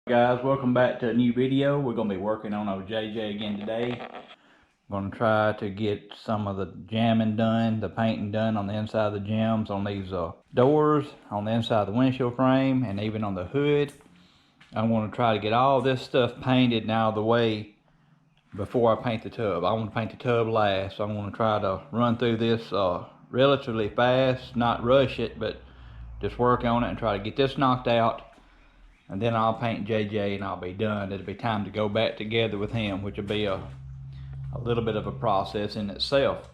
Guys, welcome back to a new video. We're going to be working on our JJ again today. I'm going to try to get some of the jamming done, the painting done on the inside of the Jambs on these doors, on the inside of the windshield frame, and even on the hood. I want to try to get all this stuff painted and out of the way before I paint the tub. I want to paint the tub last, so I'm going to try to run through this relatively fast, not rush it, but just work on it and try to get this knocked out. And then I'll paint JJ and I'll be done. It'll be time to go back together with him, which will be a little bit of a process in itself.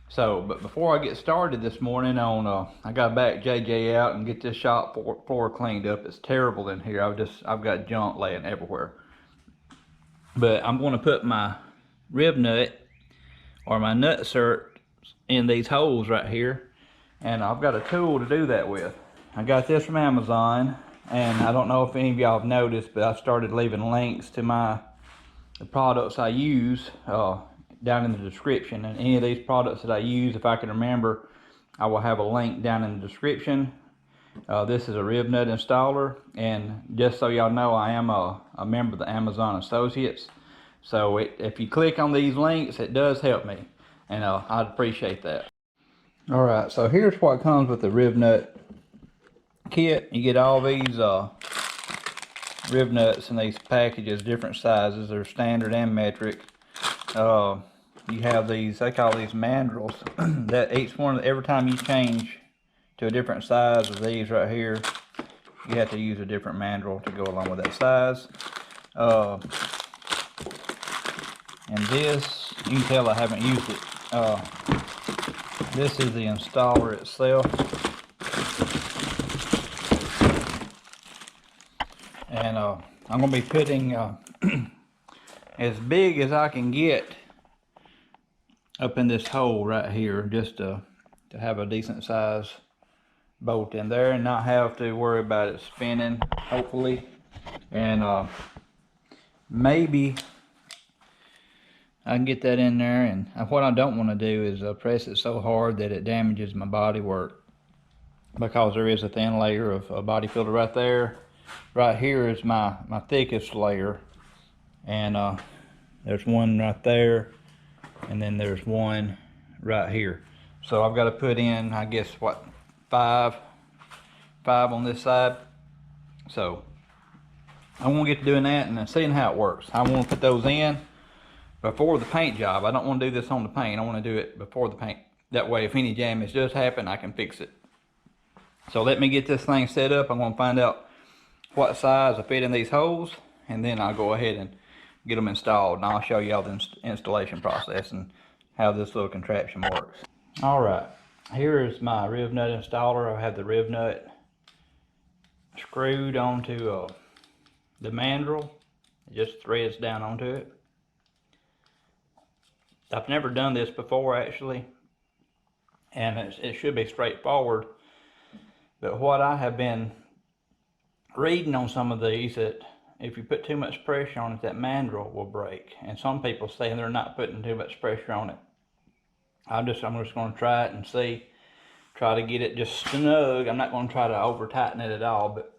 So, but before I get started this morning on, I got to back JJ out and get this shop floor cleaned up. It's terrible in here. I've got junk laying everywhere. But I'm going to put my rib nut or my nut insert in these holes right here. And I've got a tool to do that with. I got this from Amazon. And I don't know if any of y'all have noticed, but I've started leaving links to the products I use down in the description. And any of these products that I use, if I can remember, I will have a link down in the description. This is a rib nut installer, and just so y'all know, I am a member of the Amazon Associates. So if you click on these links, it does help me, and I'd appreciate that. All right, so here's what comes with the rib nut kit. You get all these rib nuts in these packages, different sizes. They're standard and metric. You have these, they call these mandrels. That each one, every time you change to a different size of these right here, you have to use a different mandrel to go along with that size. And this, you can tell I haven't used it. This is the installer itself. And I'm going to be putting as big as I can get up in this hole right here, just to have a decent size bolt in there and not have to worry about it spinning, hopefully. And maybe I can get that in there. And what I don't want to do is press it so hard that it damages my bodywork, because there is a thin layer of body filter right there. Right here is my thickest layer, and there's one right there, and then there's one right here. So I've got to put in, I guess, what, five on this side. So I want to get to doing that and seeing how it works. I want to put those in before the paint job. I don't want to do this on the paint. I want to do it before the paint. That way, if any damage does happen, I can fix it. So let me get this thing set up. I'm going to find out what size will fit in these holes, and then I'll go ahead and get them installed, and I'll show you all the installation process and how this little contraption works. All right, here is my rib nut installer. I have the rib nut screwed onto the mandrel. It just threads down onto it. I've never done this before, actually, and it should be straightforward, but what I have been reading on some of these, that if you put too much pressure on it, that mandrel will break. And some people say they're not putting too much pressure on it. I'm just going to try it and see. Try to get it just snug. I'm not going to try to over tighten it at all, but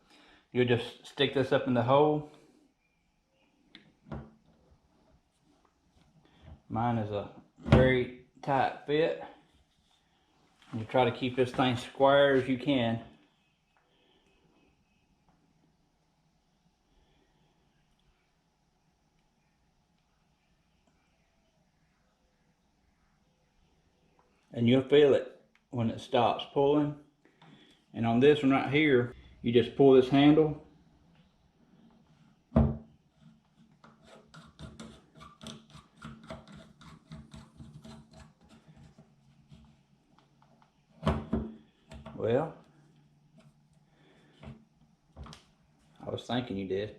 you'll just stick this up in the hole. Mine is a very tight fit. You try to keep this thing square as you can. And you'll feel it when it stops pulling. And on this one right here, you just pull this handle. Well, I was thinking you did.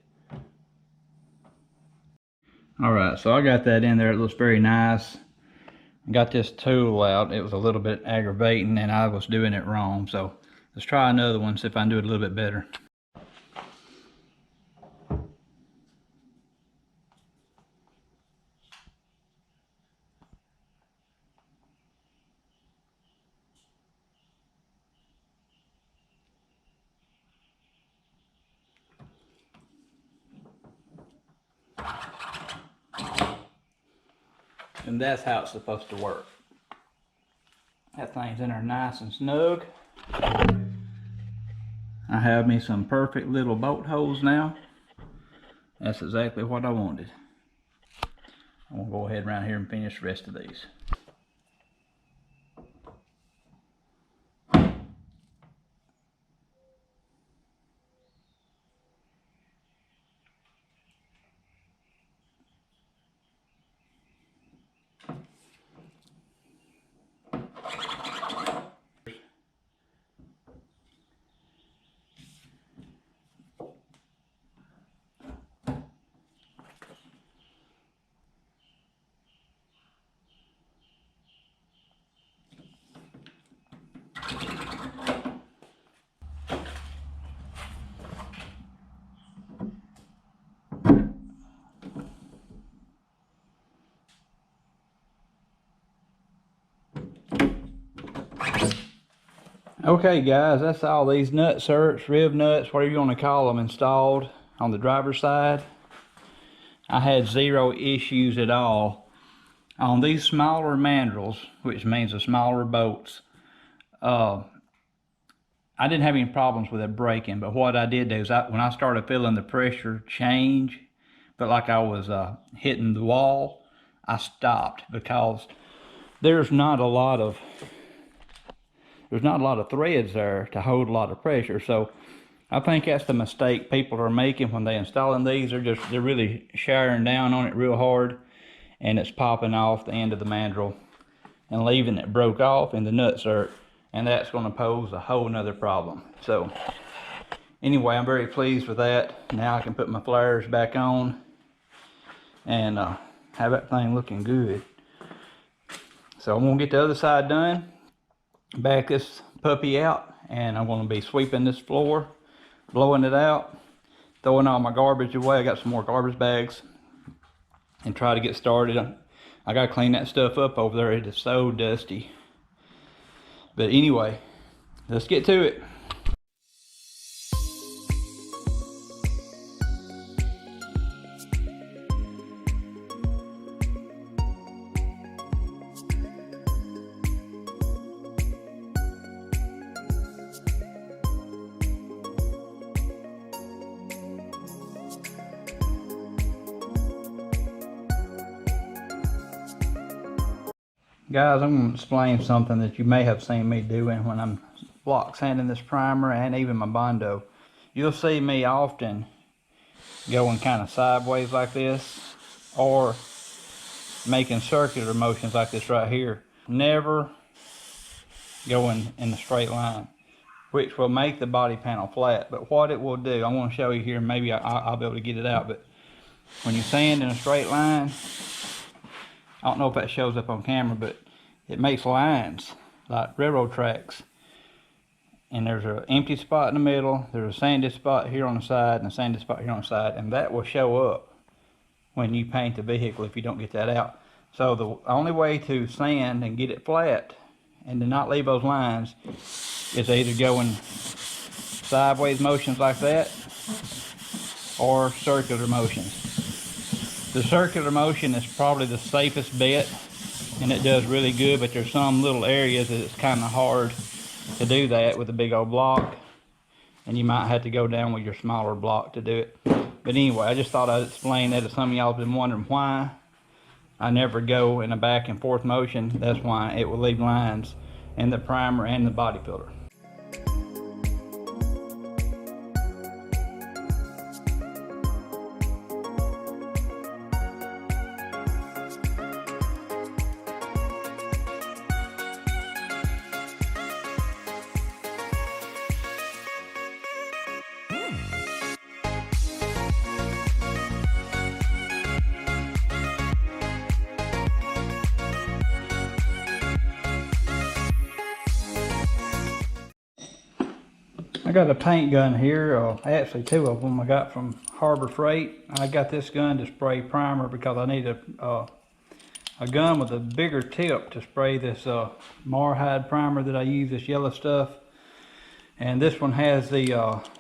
All right, so I got that in there. It looks very nice. Got this tool out. It was a little bit aggravating and I was doing it wrong. So let's try another one, see if I can do it a little bit better. and that's how it's supposed to work. That thing's in there nice and snug. I have me some perfect little bolt holes now. That's exactly what I wanted. I'm gonna go ahead around here and finish the rest of these. Okay guys, that's all these nut certs, rib nuts, whatever you want to call them, installed on the driver's side. I had zero issues at all. On these smaller mandrels, which means the smaller bolts, I didn't have any problems with it breaking, but what I did do is when I started feeling the pressure change, but like I was hitting the wall, I stopped because there's not a lot of threads there to hold a lot of pressure. So I think that's the mistake people are making when they're installing these. They're really showering down on it real hard, and it's popping off the end of the mandrel and leaving it broke off in the nut cert, and that's going to pose a whole nother problem. So anyway, I'm very pleased with that. Now I can put my flares back on and have that thing looking good. So I'm going to get the other side done, back this puppy out, and I'm going to be sweeping this floor, blowing it out, throwing all my garbage away. I got some more garbage bags, and try to get started. I got to clean that stuff up over there. It is so dusty. But anyway, let's get to it. Guys, I'm going to explain something that you may have seen me doing when I'm block sanding this primer and even my Bondo. You'll see me often going kind of sideways like this, or making circular motions like this right here. Never going in a straight line, which will make the body panel flat. But what it will do, I want to show you here, maybe I'll be able to get it out, but when you sand in a straight line, I don't know if that shows up on camera, but it makes lines like railroad tracks. And there's an empty spot in the middle, there's a sanded spot here on the side, and a sanded spot here on the side, and that will show up when you paint the vehicle if you don't get that out. So the only way to sand and get it flat and to not leave those lines is either going sideways motions like that or circular motions. The circular motion is probably the safest bet, and it does really good, but there's some little areas that it's kind of hard to do that with a big old block, and you might have to go down with your smaller block to do it. But anyway, I just thought I'd explain that if some of y'all have been wondering why I never go in a back and forth motion. That's why. It will leave lines in the primer and the body filter. I got a paint gun here, actually two of them I got from Harbor Freight. I got this gun to spray primer because I need a gun with a bigger tip to spray this Marhide primer that I use, this yellow stuff. And this one has the it's a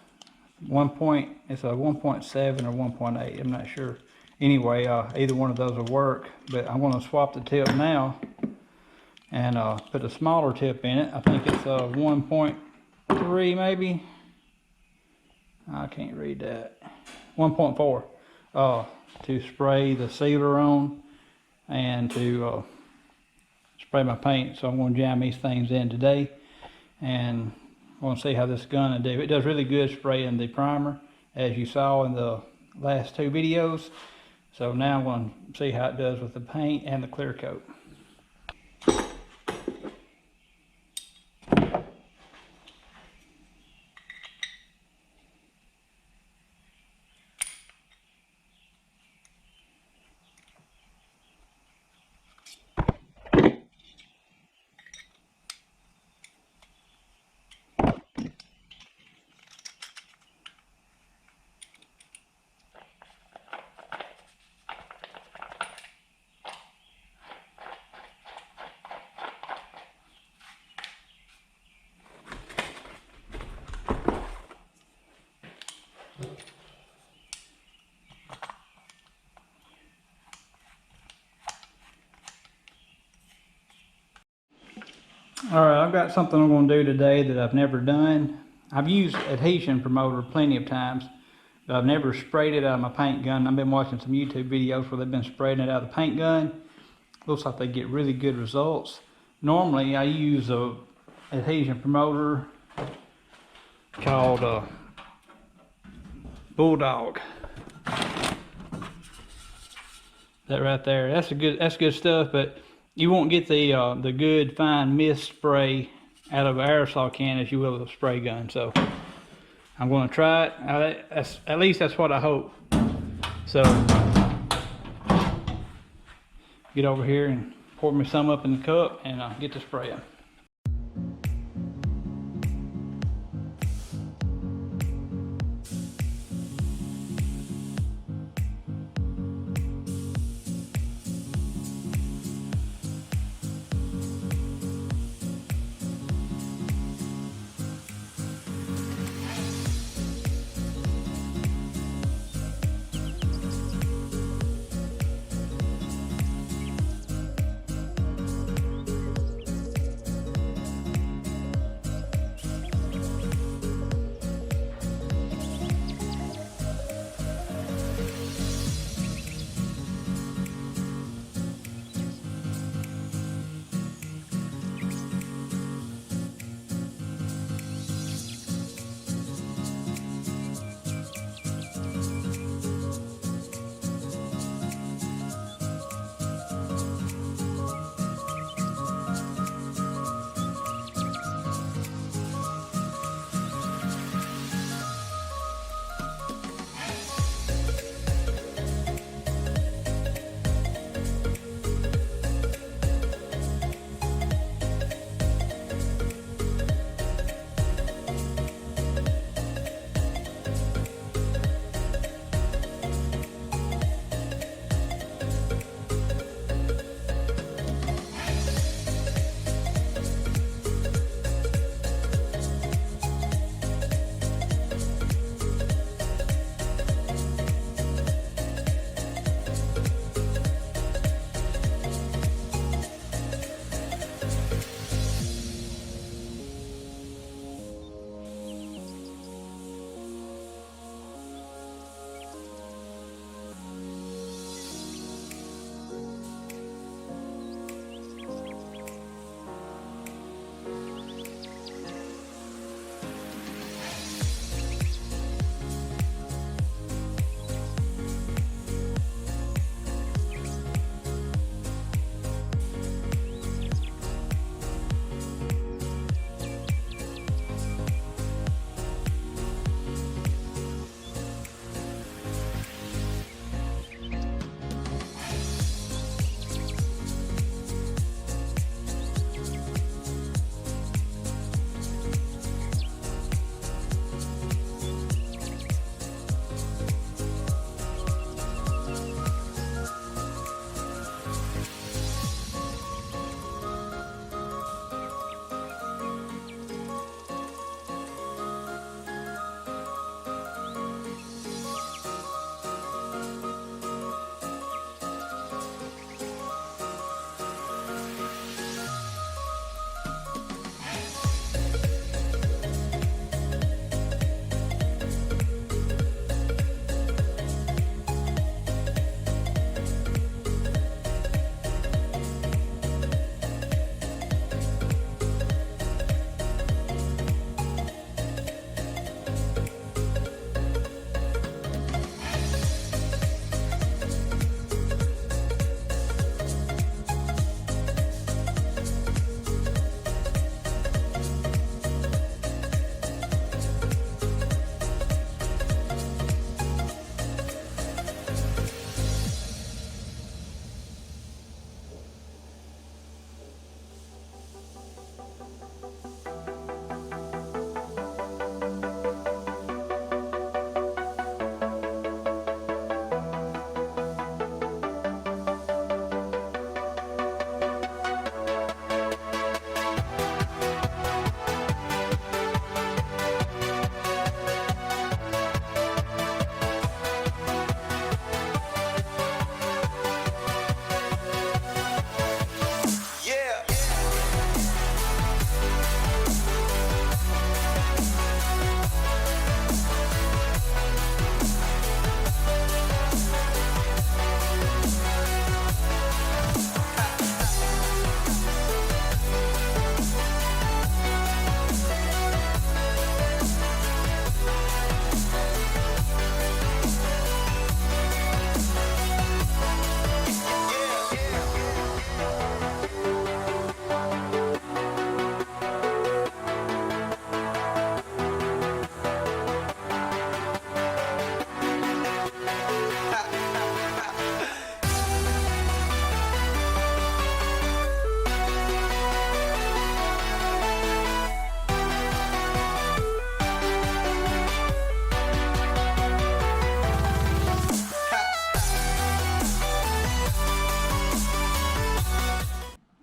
1.7 or 1.8, I'm not sure. Anyway, either one of those will work, but I'm going to swap the tip now and put a smaller tip in it. I think it's 1.3 maybe. I can't read that. 1.4 to spray the sealer on and to spray my paint. So I'm going to jam these things in today, and I want to see how this is going to do. It does really good spraying the primer, as you saw in the last two videos. So now I'm going to see how it does with the paint and the clear coat. Alright, I've got something I'm going to do today that I've never done. I've used adhesion promoter plenty of times, but I've never sprayed it out of my paint gun. I've been watching some YouTube videos where they've been spraying it out of the paint gun. Looks like they get really good results. Normally I use a adhesion promoter called Bulldog. That right there, that's good stuff, but you won't get the good fine mist spray out of an aerosol can as you will with a spray gun. So I'm going to try it. At least that's what I hope. So get over here and pour me some up in the cup and get to spraying.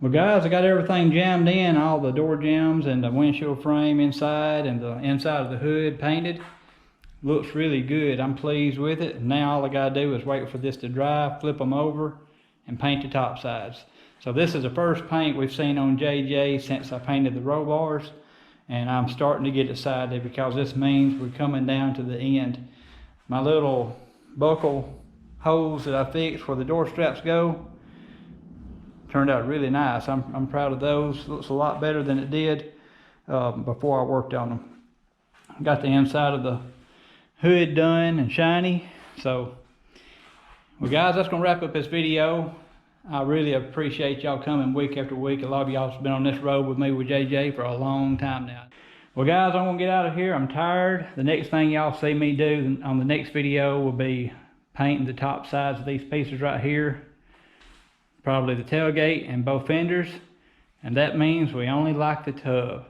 Well guys, I got everything jammed in, all the door jambs and the windshield frame inside and the inside of the hood painted. Looks really good. I'm pleased with it. Now all I gotta do is wait for this to dry, flip them over, and paint the top sides. So this is the first paint we've seen on JJ since I painted the roll bars, and I'm starting to get excited because this means we're coming down to the end. My little buckle holes that I fixed where the door straps go turned out really nice. I'm proud of those. Looks a lot better than it did before I worked on them. Got the inside of the hood done and shiny. So, well guys, that's gonna wrap up this video. I really appreciate y'all coming week after week. A lot of y'all have been on this road with me with JJ for a long time now. Well guys, I'm gonna get out of here. I'm tired. The next thing y'all see me do on the next video will be painting the top sides of these pieces right here. Probably the tailgate and both fenders. And that means we only like the tub.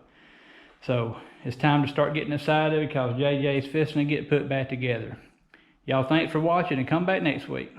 So it's time to start getting excited because JJ's fixing to get put back together. Y'all thanks for watching and come back next week.